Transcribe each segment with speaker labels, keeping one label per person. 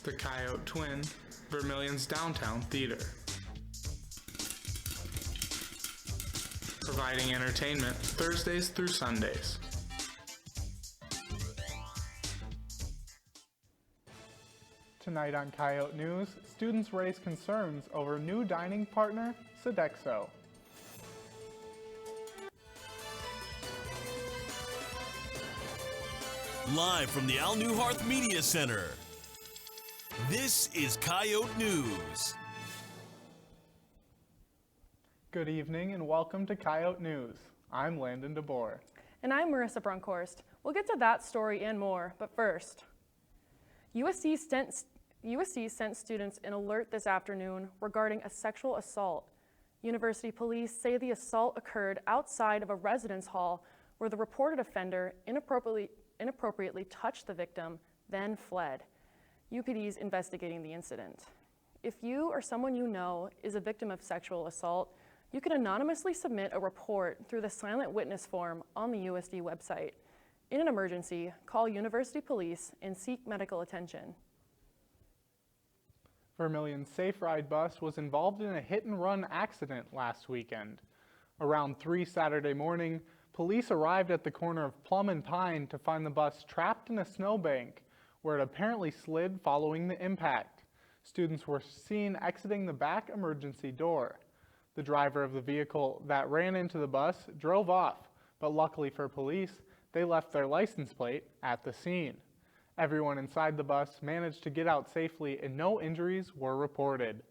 Speaker 1: the Coyote Twin, Vermilion's downtown theater. Providing entertainment Thursdays through Sundays.
Speaker 2: Tonight on Coyote News, students raise concerns over new dining partner, Sodexo.
Speaker 3: Live from the Al Newharth Media Center, this is Coyote News.
Speaker 2: Good evening and welcome to Coyote News. I'm Landon DeBoer.
Speaker 4: And I'm Marissa Brunkhorst. We'll get to that story and more, but first, USC sent students an alert this afternoon regarding a sexual assault. University police say the assault occurred outside of a residence hall where the reported offender inappropriately touched the victim, then fled. UPD is investigating the incident. If you or someone you know is a victim of sexual assault, you can anonymously submit a report through the silent witness form on the USD website. In an emergency, call University Police and seek medical attention.
Speaker 2: Vermilion's Safe Ride bus was involved in a hit-and-run accident last weekend. Around 3 Saturday morning, police arrived at the corner of Plum and Pine to find the bus trapped in a snowbank, where it apparently slid following the impact. Students were seen exiting the back emergency door. The driver of the vehicle that ran into the bus drove off, but luckily for police, they left their license plate at the scene. Everyone inside the bus managed to get out safely and no injuries were reported.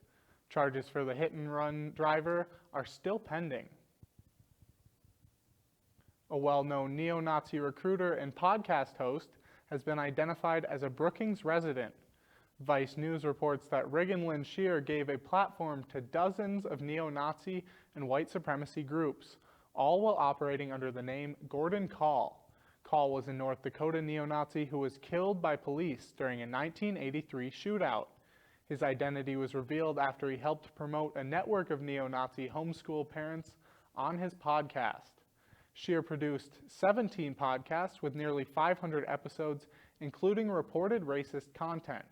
Speaker 2: Charges for the hit-and-run driver are still pending. A well-known neo-Nazi recruiter and podcast host has been identified as a Brookings resident. Vice News reports that Regan Lynn Shear gave a platform to dozens of neo-Nazi and white supremacy groups, all while operating under the name Gordon Kahl. Kahl was a North Dakota neo-Nazi who was killed by police during a 1983 shootout. His identity was revealed after he helped promote a network of neo-Nazi homeschool parents on his podcast. Shear produced 17 podcasts with nearly 500 episodes, including reported racist content.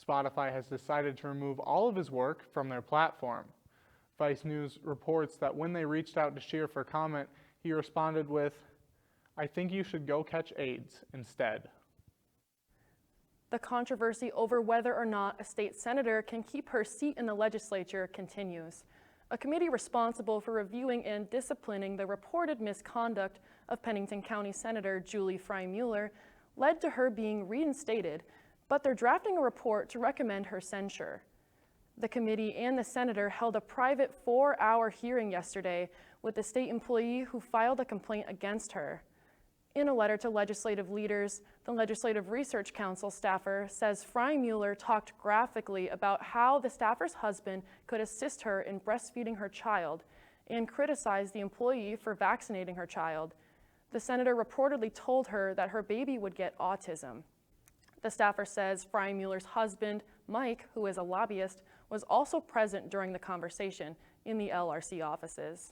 Speaker 2: Spotify has decided to remove all of his work from their platform. Vice News reports that when they reached out to Shear for comment, he responded with, "I think you should go catch AIDS instead."
Speaker 4: The controversy over whether or not a state senator can keep her seat in the legislature continues. A committee responsible for reviewing and disciplining the reported misconduct of Pennington County Senator Julie Frye-Mueller led to her being reinstated, but they're drafting a report to recommend her censure. The committee and the senator held a private 4-hour hearing yesterday with the state employee who filed a complaint against her. In a letter to legislative leaders, the Legislative Research Council staffer says Frye-Mueller talked graphically about how the staffer's husband could assist her in breastfeeding her child and criticized the employee for vaccinating her child. The senator reportedly told her that her baby would get autism. The staffer says Frye-Mueller's husband, Mike, who is a lobbyist, was also present during the conversation in the LRC offices.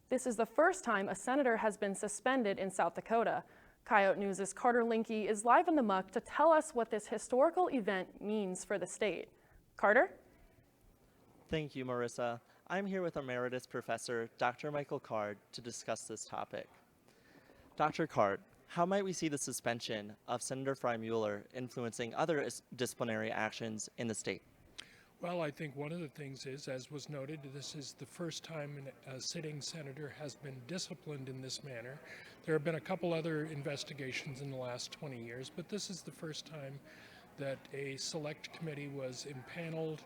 Speaker 4: This is the first time a senator has been suspended in South Dakota. Coyote News' Carter Linke is live in the muck to tell us what this historical event means for the state. Carter?
Speaker 5: Thank you, Marissa. I'm here with Emeritus Professor Dr. Michael Card to discuss this topic. Dr. Card, how might we see the suspension of Senator Frye-Mueller influencing other disciplinary actions in the state?
Speaker 6: Well, I think one of the things is, as was noted, this is the first time a sitting senator has been disciplined in this manner. There have been a couple other investigations in the last 20 years, but this is the first time that a select committee was impaneled,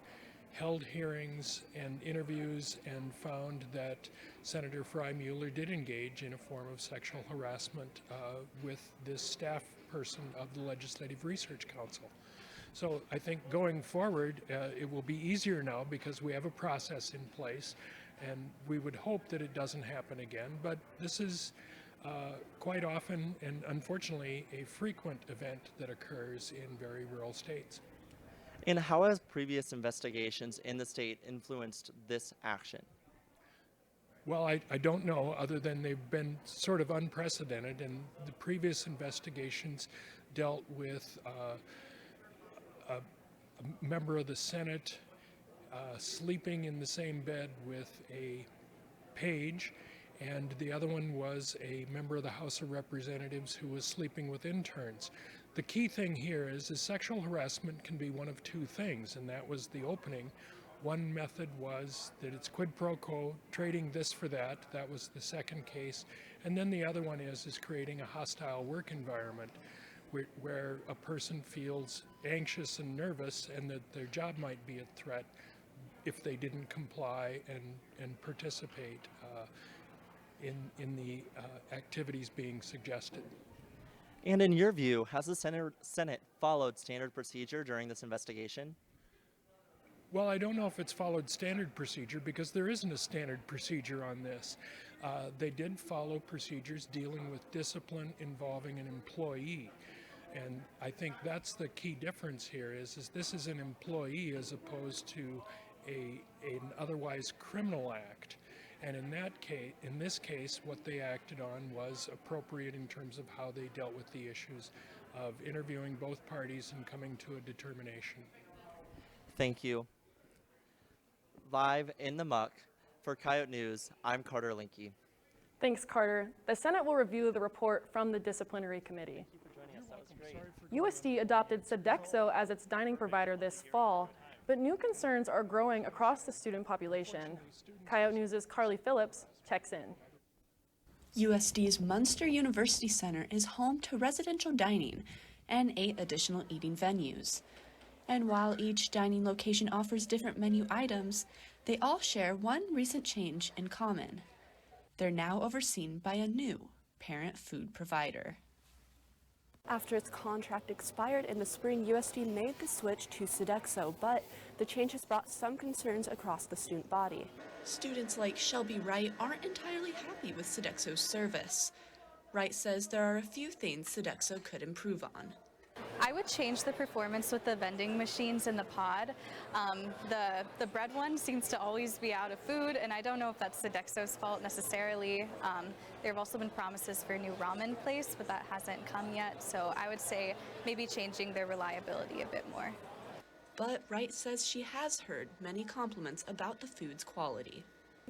Speaker 6: held hearings and interviews, and found that Senator Frye-Mueller did engage in a form of sexual harassment with this staff person of the Legislative Research Council. So I think going forward, it will be easier now because we have a process in place, and we would hope that it doesn't happen again. But this is quite often, and unfortunately, a frequent event that occurs in very rural states.
Speaker 5: And how has previous investigations in the state influenced this action?
Speaker 6: Well, I don't know, other than they've been sort of unprecedented, and the previous investigations dealt with a member of the Senate sleeping in the same bed with a page, and the other one was a member of the House of Representatives who was sleeping with interns. The key thing here is sexual harassment can be one of two things, and that was the opening. One method was that it's quid pro quo, trading this for that. That was the second case. And then the other one is creating a hostile work environment where a person feels anxious and nervous and that their job might be at threat if they didn't comply and participate in the activities being suggested.
Speaker 5: And in your view, has the Senate followed standard procedure during this investigation?
Speaker 6: Well, I don't know if it's followed standard procedure because there isn't a standard procedure on this. They did follow procedures dealing with discipline involving an employee. And I think that's the key difference here is this is an employee as opposed to an otherwise criminal act. And in this case, what they acted on was appropriate in terms of how they dealt with the issues of interviewing both parties and coming to a determination.
Speaker 5: Thank you. Live in the muck for Coyote News, I'm Carter Linke.
Speaker 4: Thanks, Carter. The Senate will review the report from the Disciplinary Committee.
Speaker 5: Thank you for joining us. That was great.
Speaker 4: USD adopted Sodexo as its dining provider this fall, but new concerns are growing across the student population. Coyote News' Carly Phillips checks in.
Speaker 7: USD's Munster University Center is home to residential dining and 8 additional eating venues. And while each dining location offers different menu items, they all share one recent change in common. They're now overseen by a new parent food provider.
Speaker 8: After its contract expired in the spring, USD made the switch to Sodexo, but the change has brought some concerns across the student body.
Speaker 7: Students like Shelby Wright aren't entirely happy with Sodexo's service. Wright says there are a few things Sodexo could improve on.
Speaker 9: I would change the performance with the vending machines in the pod. The bread one seems to always be out of food, and I don't know if that's Sodexo's fault necessarily. There have also been promises for a new ramen place, but that hasn't come yet. So I would say maybe changing their reliability a bit more.
Speaker 7: But Wright says she has heard many compliments about the food's quality.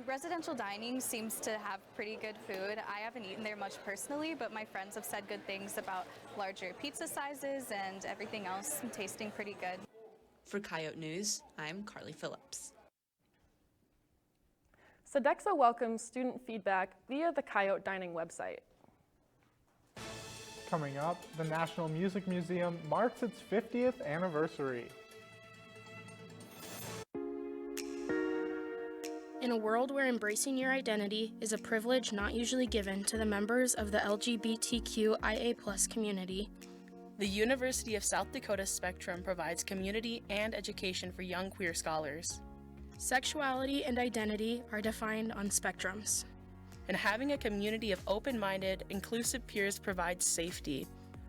Speaker 9: Residential dining seems to have pretty good food. I haven't eaten there much personally, but my friends have said good things about larger pizza sizes and everything else tasting pretty good.
Speaker 7: For Coyote News, I'm Carly Phillips.
Speaker 4: Sodexo welcomes student feedback via the Coyote Dining website.
Speaker 2: Coming up, the National Music Museum marks its 50th anniversary.
Speaker 10: In a world where embracing your identity is a privilege not usually given to the members of the LGBTQIA+ community, the University of South Dakota Spectrum provides community and education for young queer scholars. Sexuality and identity are defined on spectrums, and having a community of open-minded, inclusive peers provides safety.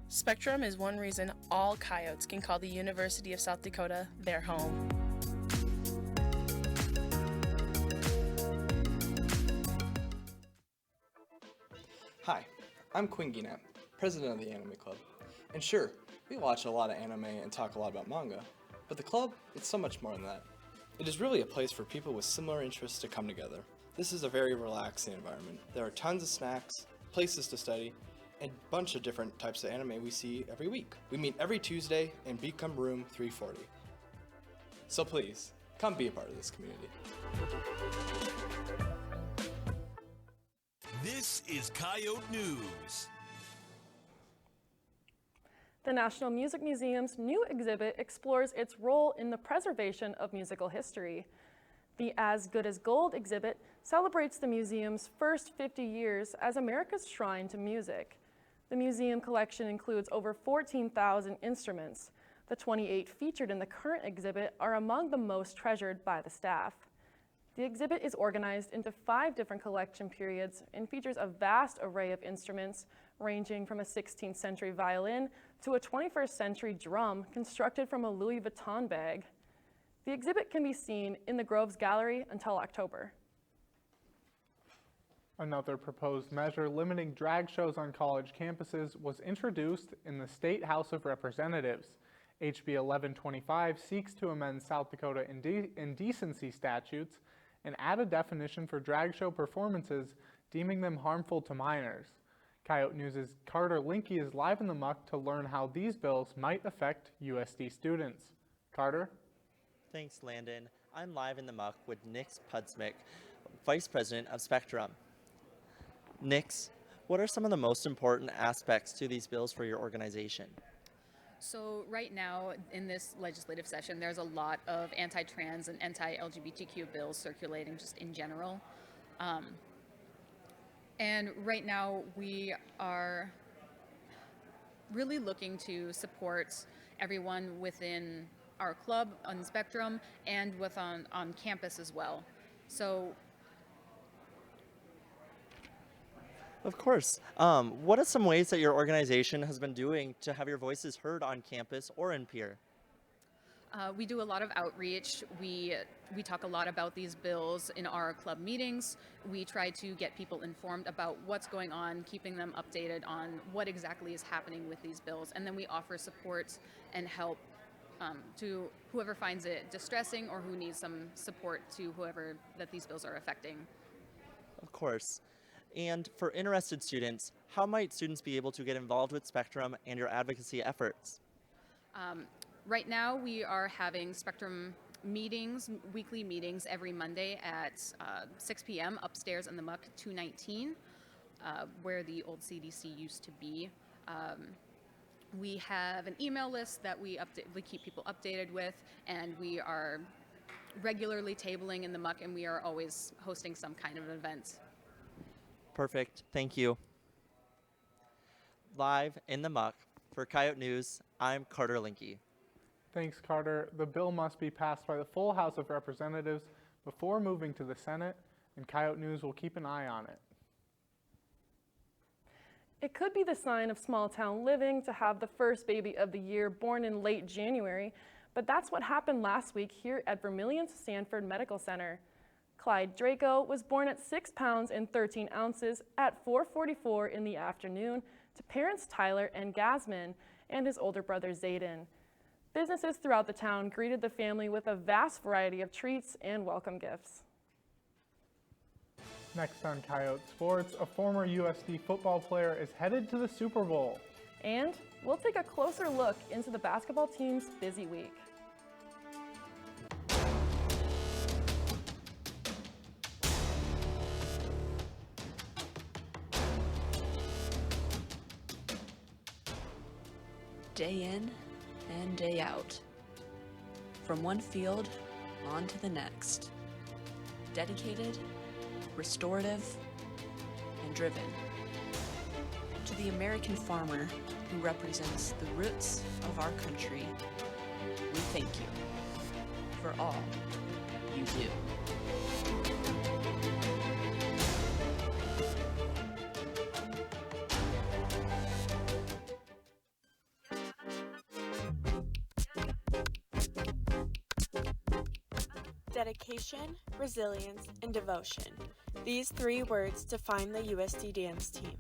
Speaker 10: Spectrum is one reason all Coyotes can call the University of South Dakota their home.
Speaker 11: Hi, I'm Quinn Guinette, president of the Anime Club. And sure, we watch a lot of anime and talk a lot about manga, but the club, it's so much more than that. It is really a place for people with similar interests to come together. This is a very relaxing environment. There are tons of snacks, places to study, and a bunch of different types of anime we see every week. We meet every Tuesday in Beacom Room 340. So please, come be a part of this community.
Speaker 3: This is Coyote News.
Speaker 4: The National Music Museum's new exhibit explores its role in the preservation of musical history. The As Good as Gold exhibit celebrates the museum's first 50 years as America's shrine to music. The museum collection includes over 14,000 instruments. The 28 featured in the current exhibit are among the most treasured by the staff. The exhibit is organized into 5 different collection periods and features a vast array of instruments, ranging from a 16th century violin to a 21st century drum constructed from a Louis Vuitton bag. The exhibit can be seen in the Groves Gallery until October.
Speaker 2: Another proposed measure limiting drag shows on college campuses was introduced in the State House of Representatives. HB 1125 seeks to amend South Dakota indecency statutes and add a definition for drag show performances, deeming them harmful to minors. Coyote News' Carter Linke is live in the muck to learn how these bills might affect USD students. Carter?
Speaker 5: Thanks, Landon. I'm live in the muck with Nix Pudsmick, Vice President of Spectrum. Nix, what are some of the most important aspects to these bills for your organization?
Speaker 12: So right now in this legislative session, there's a lot of anti-trans and anti-LGBTQ bills circulating just in general. And right now we are really looking to support everyone within our club on Spectrum and on campus as well. So,
Speaker 5: Of course. What are some ways that your organization has been doing to have your voices heard on campus or in peer?
Speaker 12: we do a lot of outreach. We talk a lot about these bills in our club meetings. We try to get people informed about what's going on, keeping them updated on what exactly is happening with these bills, and then we offer support and help to whoever finds it distressing or who needs some support to whoever that these bills are affecting.
Speaker 5: Of course. And for interested students, how might students be able to get involved with Spectrum and your advocacy efforts?
Speaker 12: Right now we are having Spectrum meetings, weekly meetings every Monday at 6 p.m. upstairs in the Muck 219, where the old CDC used to be. We have an email list that we keep people updated with, and we are regularly tabling in the Muck, and we are always hosting some kind of event.
Speaker 5: Perfect. Thank you. Live in the Muck for Coyote News, I'm Carter Linke.
Speaker 2: Thanks, Carter. The bill must be passed by the full House of Representatives before moving to the Senate, and Coyote News will keep an eye on it.
Speaker 4: It could be the sign of small town living to have the first baby of the year born in late January, but that's what happened last week here at Vermilion's Sanford Medical Center. Clyde Draco was born at 6 pounds and 13 ounces at 4:44 in the afternoon to parents Tyler and Gasman and his older brother Zayden. Businesses throughout the town greeted the family with a vast variety of treats and welcome gifts.
Speaker 2: Next on Coyote Sports, a former USD football player is headed to the Super Bowl.
Speaker 4: And we'll take a closer look into the basketball team's busy week.
Speaker 7: Day in and day out. From one field on to the next. Dedicated, restorative, and driven. To the American farmer who represents the roots of our country, we thank you for all you do.
Speaker 8: Dedication, resilience, and devotion. These three words define the USD dance team.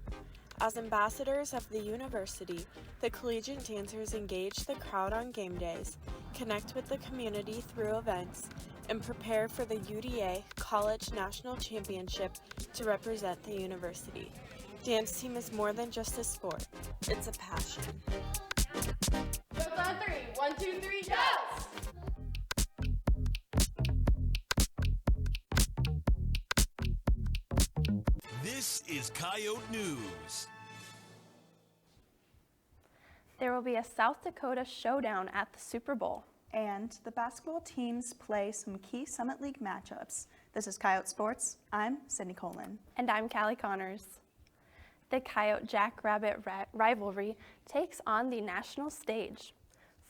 Speaker 8: As ambassadors of the university, the collegiate dancers engage the crowd on game days, connect with the community through events, and prepare for the UDA College National Championship to represent the university. Dance team is more than just a sport, it's a passion.
Speaker 13: Jump on three. 1, 2, 3, jumps!
Speaker 3: This is Coyote News.
Speaker 14: There will be a South Dakota showdown at the Super Bowl.
Speaker 15: And the basketball teams play some key Summit League matchups. This is Coyote Sports. I'm Sydney Colin.
Speaker 14: And I'm Callie Connors. The Coyote-Jackrabbit rivalry takes on the national stage.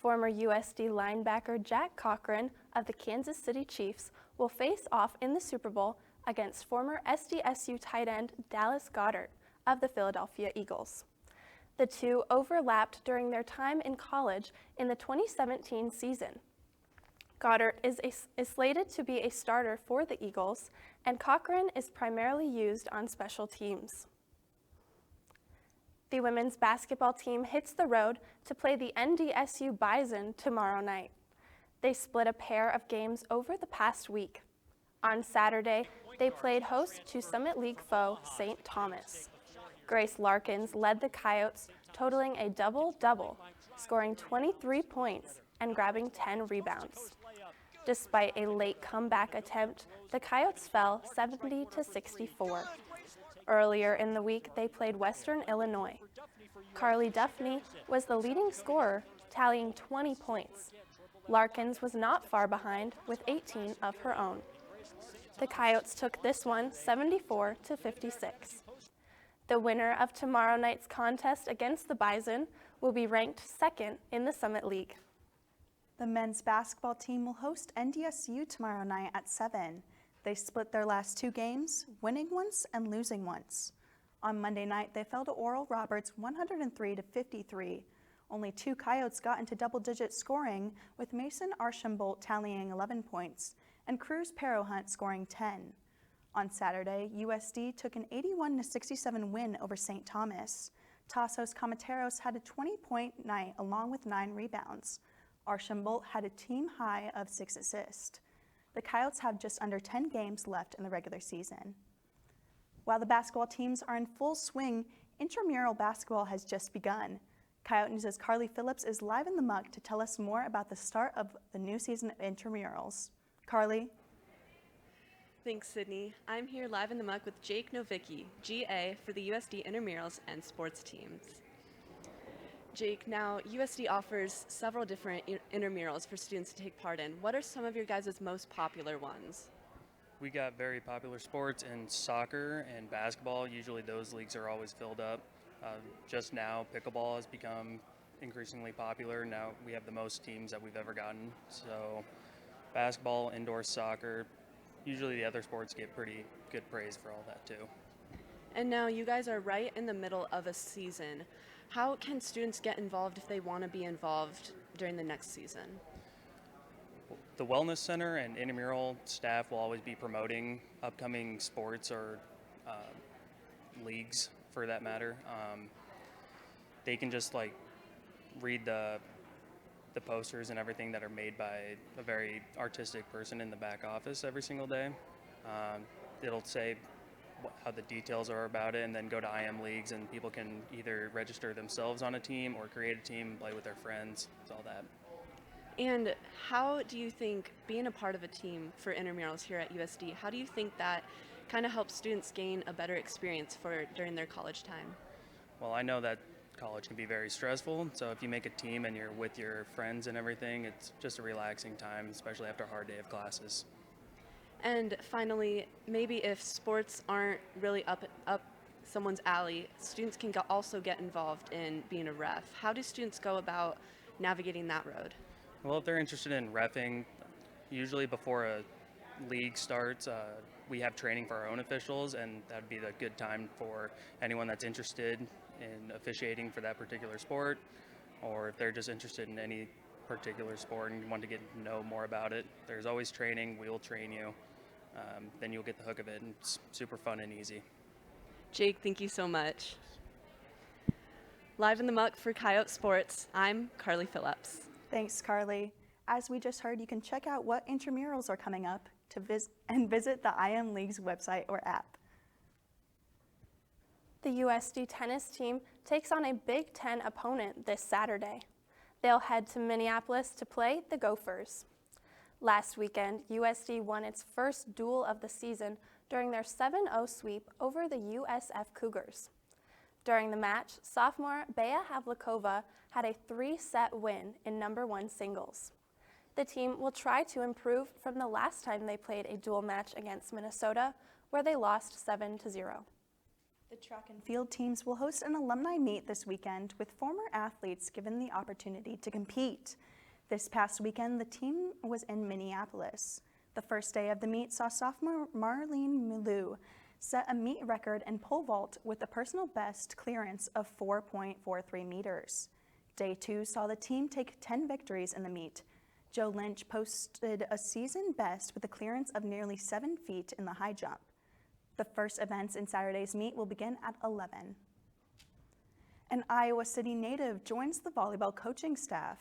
Speaker 14: Former USD linebacker Jack Cochran of the Kansas City Chiefs will face off in the Super Bowl against former SDSU tight end Dallas Goedert of the Philadelphia Eagles. The two overlapped during their time in college in the 2017 season. Goedert is slated to be a starter for the Eagles, and Cochran is primarily used on special teams. The women's basketball team hits the road to play the NDSU Bison tomorrow night. They split a pair of games over the past week. On Saturday, they played host to Summit League foe St. Thomas. Grace Larkins led the Coyotes, totaling a double-double, scoring 23 points and grabbing 10 rebounds. Despite a late comeback attempt, the Coyotes fell 70-64. Earlier in the week, they played Western Illinois. Carly Duffney was the leading scorer, tallying 20 points. Larkins was not far behind with 18 of her own. The Coyotes took this one 74-56. The winner of tomorrow night's contest against the Bison will be ranked second in the Summit League.
Speaker 15: The men's basketball team will host NDSU tomorrow night at 7. They split their last 2 games, winning once and losing once. On Monday night, they fell to Oral Roberts 103-53. Only 2 Coyotes got into double-digit scoring, with Mason Archambault tallying 11 points and Cruz Perrohunt scoring 10. On Saturday, USD took an 81-67 win over St. Thomas. Tassos Comateros had a 20-point night along with 9 rebounds. Archambault had a team high of 6 assists. The Coyotes have just under 10 games left in the regular season. While the basketball teams are in full swing, intramural basketball has just begun. Coyote News' Carly Phillips is live in the muck to tell us more about the start of the new season of intramurals. Carly?
Speaker 16: Thanks, Sydney. I'm here live in the muck with Jake Novicki, GA for the USD intramurals and sports teams. Jake, now USD offers several different intramurals for students to take part in. What are some of your guys' most popular ones?
Speaker 17: We got very popular sports in soccer and basketball. Usually those leagues are always filled up. Just now, pickleball has become increasingly popular. Now we have the most teams that we've ever gotten. So basketball, indoor soccer, usually the other sports get pretty good praise for all that too.
Speaker 16: And now you guys are right in the middle of a season. How can students get involved if they want to be involved during the next season?
Speaker 17: The Wellness Center and intramural staff will always be promoting upcoming sports or leagues for that matter. They can just read the posters and everything that are made by a very artistic person in the back office every single day. It'll say how the details are about it, and then go to IM leagues, and people can either register themselves on a team or create a team, play with their friends, all that.
Speaker 16: And how do you think being a part of a team for intramurals here at USD, how do you think that kind of helps students gain a better experience during their college time?
Speaker 17: Well, I know that college can be very stressful, so if you make a team and you're with your friends and everything, it's just a relaxing time, especially after a hard day of classes.
Speaker 16: And finally, maybe if sports aren't really up someone's alley, students can also get involved in being a ref. How do students go about navigating that road?
Speaker 17: Well, if they're interested in reffing, usually before a league starts, we have training for our own officials, and that would be a good time for anyone that's interested in officiating for that particular sport, or if they're just interested in any particular sport and want to get to know more about it. There's always training. We will train you. Then you'll get the hook of it, and it's super fun and easy.
Speaker 16: Jake, thank you so much. Live in the muck for Coyote Sports, I'm Carly Phillips.
Speaker 15: Thanks, Carly. As we just heard, you can check out what intramurals are coming up and visit the IM League's website or app.
Speaker 14: The USD tennis team takes on a Big Ten opponent this Saturday. They'll head to Minneapolis to play the Gophers. Last weekend, USD won its first duel of the season during their 7-0 sweep over the USF Cougars. During the match, sophomore Bea Havlikova had a 3-set win in number 1 singles. The team will try to improve from the last time they played a dual match against Minnesota, where they lost 7-0.
Speaker 15: The track and field teams will host an alumni meet this weekend with former athletes given the opportunity to compete. This past weekend, the team was in Minneapolis. The first day of the meet saw sophomore Marlene Milou set a meet record in pole vault with a personal best clearance of 4.43 meters. Day 2 saw the team take 10 victories in the meet. Joe Lynch posted a season best with a clearance of nearly 7 feet in the high jump. The first events in Saturday's meet will begin at 11. An Iowa City native joins the volleyball coaching staff.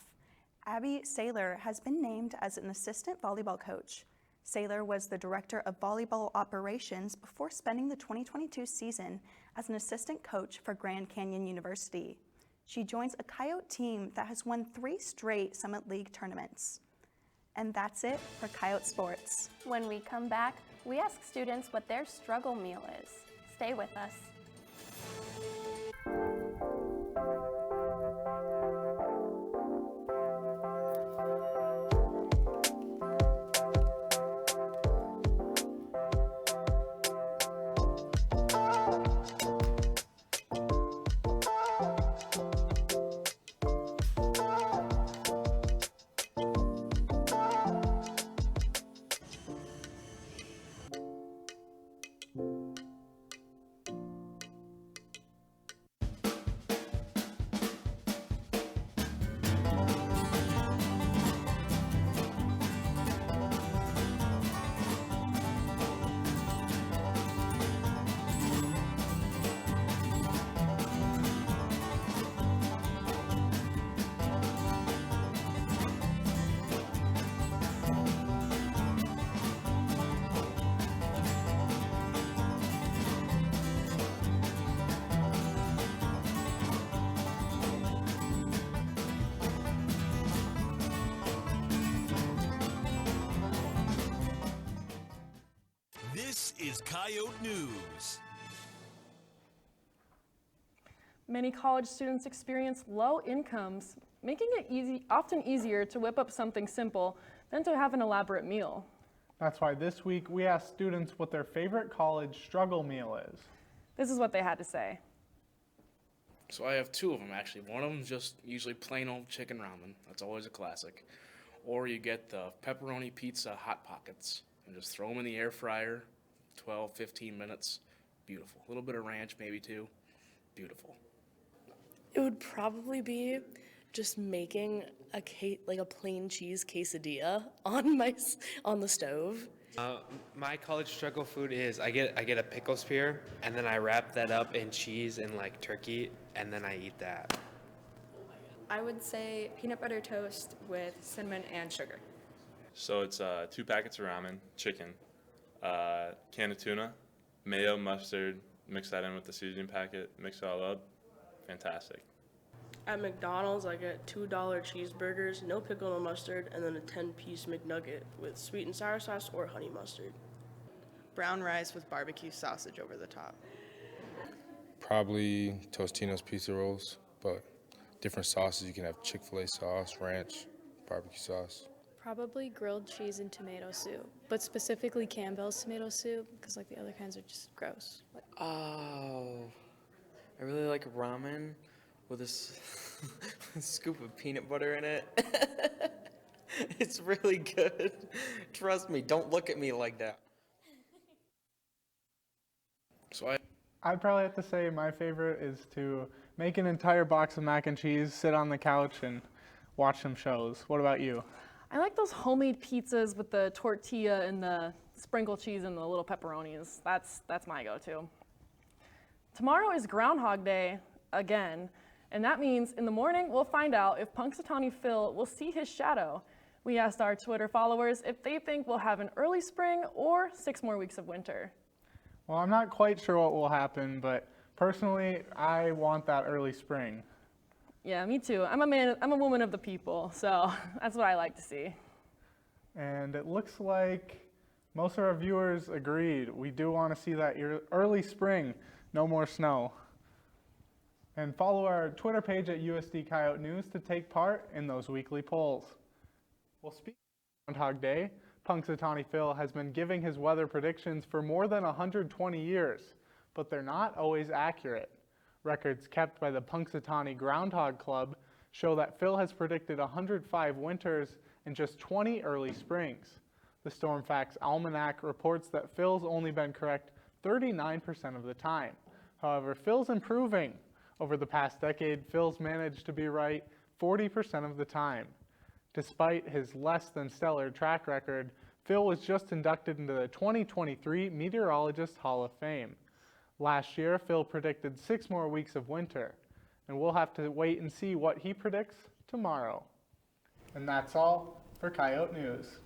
Speaker 15: Abby Saylor has been named as an assistant volleyball coach. Saylor was the director of volleyball operations before spending the 2022 season as an assistant coach for Grand Canyon University. She joins a Coyote team that has won 3 straight Summit League tournaments. And that's it for Coyote Sports.
Speaker 14: When we come back, we ask students what their struggle meal is. Stay with us.
Speaker 3: This is Coyote News.
Speaker 4: Many college students experience low incomes, making it often easier to whip up something simple than to have an elaborate meal.
Speaker 2: That's why this week we asked students what their favorite college struggle meal is.
Speaker 4: This is what they had to say.
Speaker 18: So I have 2 of them actually. One of them is just usually plain old chicken ramen. That's always a classic. Or you get the pepperoni pizza Hot Pockets and just throw them in the air fryer, 12, 15 minutes. Beautiful. A little bit of ranch maybe too. Beautiful.
Speaker 19: It would probably be just making a plain cheese quesadilla on the stove.
Speaker 20: My college struggle food is I get a pickle spear and then I wrap that up in cheese and like turkey and then I eat that.
Speaker 21: I would say peanut butter toast with cinnamon and sugar.
Speaker 22: So it's 2 packets of ramen, chicken, can of tuna, mayo, mustard, mix that in with the seasoning packet, mix it all up. Fantastic.
Speaker 19: At McDonald's, I get $2 cheeseburgers, no pickle, no mustard, and then a 10-piece McNugget with sweet and sour sauce or honey mustard.
Speaker 23: Brown rice with barbecue sausage over the top.
Speaker 24: Probably Tostino's pizza rolls, but different sauces. You can have Chick-fil-A sauce, ranch, barbecue sauce.
Speaker 25: Probably grilled cheese and tomato soup, but specifically Campbell's tomato soup, because like the other kinds are just gross.
Speaker 26: Oh, I really like ramen with a scoop of peanut butter in it. It's really good. Trust me, don't look at me like that.
Speaker 18: So
Speaker 2: I'd probably have to say my favorite is to make an entire box of mac and cheese, sit on the couch, and watch some shows. What about you?
Speaker 4: I like those homemade pizzas with the tortilla and the sprinkled cheese and the little pepperonis. That's my go-to. Tomorrow is Groundhog Day again, and that means in the morning we'll find out if Punxsutawney Phil will see his shadow. We asked our Twitter followers if they think we'll have an early spring or 6 more weeks of winter.
Speaker 2: Well, I'm not quite sure what will happen, but personally, I want that early spring.
Speaker 4: Yeah, me too. I'm a woman of the people, so that's what I like to see.
Speaker 2: And it looks like most of our viewers agreed. We do want to see that early spring, no more snow. And follow our Twitter page at USD Coyote News to take part in those weekly polls. Well, speaking of Groundhog Day, Punxsutawney Phil has been giving his weather predictions for more than 120 years, but they're not always accurate. Records kept by the Punxsutawney Groundhog Club show that Phil has predicted 105 winters and just 20 early springs. The Stormfacts Almanac reports that Phil's only been correct 39% of the time. However, Phil's improving. Over the past decade, Phil's managed to be right 40% of the time. Despite his less than stellar track record, Phil was just inducted into the 2023 Meteorologist Hall of Fame. Last year, Phil predicted 6 more weeks of winter. and we'll have to wait and see what he predicts tomorrow. And that's all for Coyote News.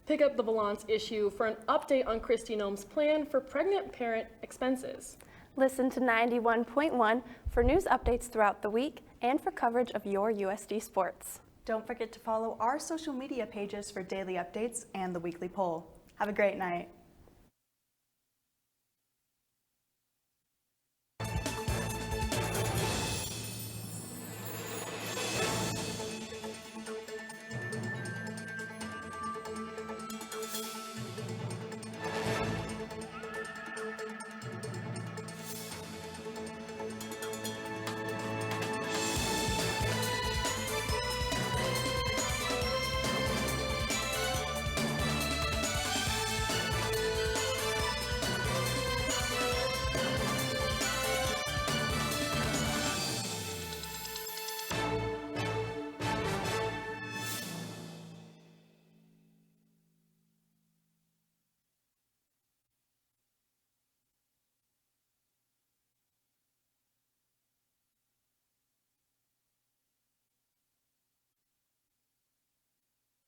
Speaker 4: Pick up the Valance issue for an update on Kristi Noem's plan for pregnant parent expenses.
Speaker 14: Listen to 91.1 for news updates throughout the week and for coverage of your USD sports.
Speaker 15: Don't forget to follow our social media pages for daily updates and the weekly poll. Have a great night.